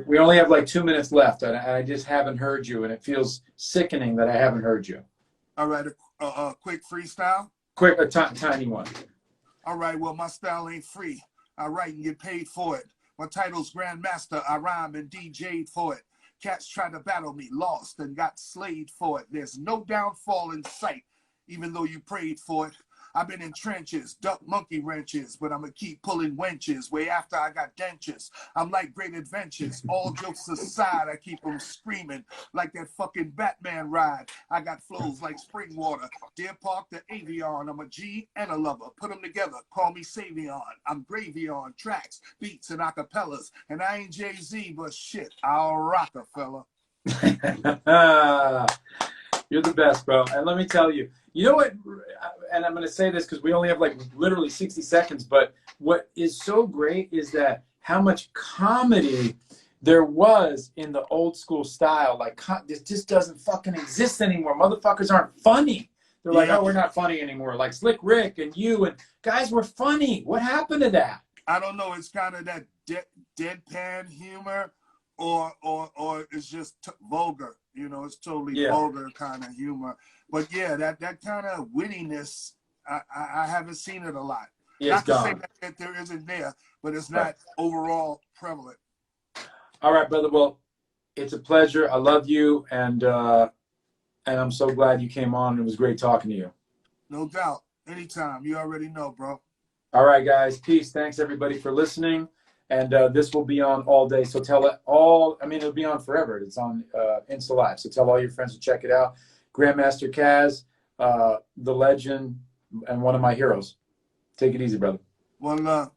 We only have like 2 minutes left, and I just haven't heard you, and it feels sickening that I haven't heard you. All right, a quick freestyle? Quick, a tiny one. All right, well, my style ain't free. I write and get paid for it. My title's Grandmaster. I rhyme and DJ'd for it. Cats tried to battle me, lost, and got slayed for it. There's no downfall in sight, even though you prayed for it. I've been in trenches, duck monkey wrenches, but I'm going to keep pulling wenches way after I got dentures. I'm like great adventures. All jokes aside, I keep them screaming like that fucking Batman ride. I got flows like spring water. Deer Park to Avion. I'm a G and a lover. Put them together. Call me Savion. I'm gravy on tracks, beats, and acapellas. And I ain't Jay-Z, but shit, I'll rock a fella. You're the best, bro. And let me tell you, you know what, and I'm going to say this because we only have like literally 60 seconds, but what is so great is that how much comedy there was in the old school style. Like, this just doesn't fucking exist anymore. Motherfuckers aren't funny. They're like, oh, we're not funny anymore. Like Slick Rick and you and guys were funny. What happened to that? I don't know. It's kind of that deadpan humor, or it's just vulgar. You know, it's totally vulgar kind of humor. But yeah, that kind of wittiness, I haven't seen it a lot. Yeah, not to say that there isn't there, but it's not overall prevalent. All right, brother. Well, it's a pleasure. I love you, and I'm so glad you came on. It was great talking to you. No doubt. Anytime. You already know, bro. All right, guys. Peace. Thanks, everybody, for listening. And this will be on all day. So tell it all. I mean, it'll be on forever. It's on Insta Live. So tell all your friends to check it out. Grandmaster Kaz, the legend, and one of my heroes. Take it easy, brother. One love.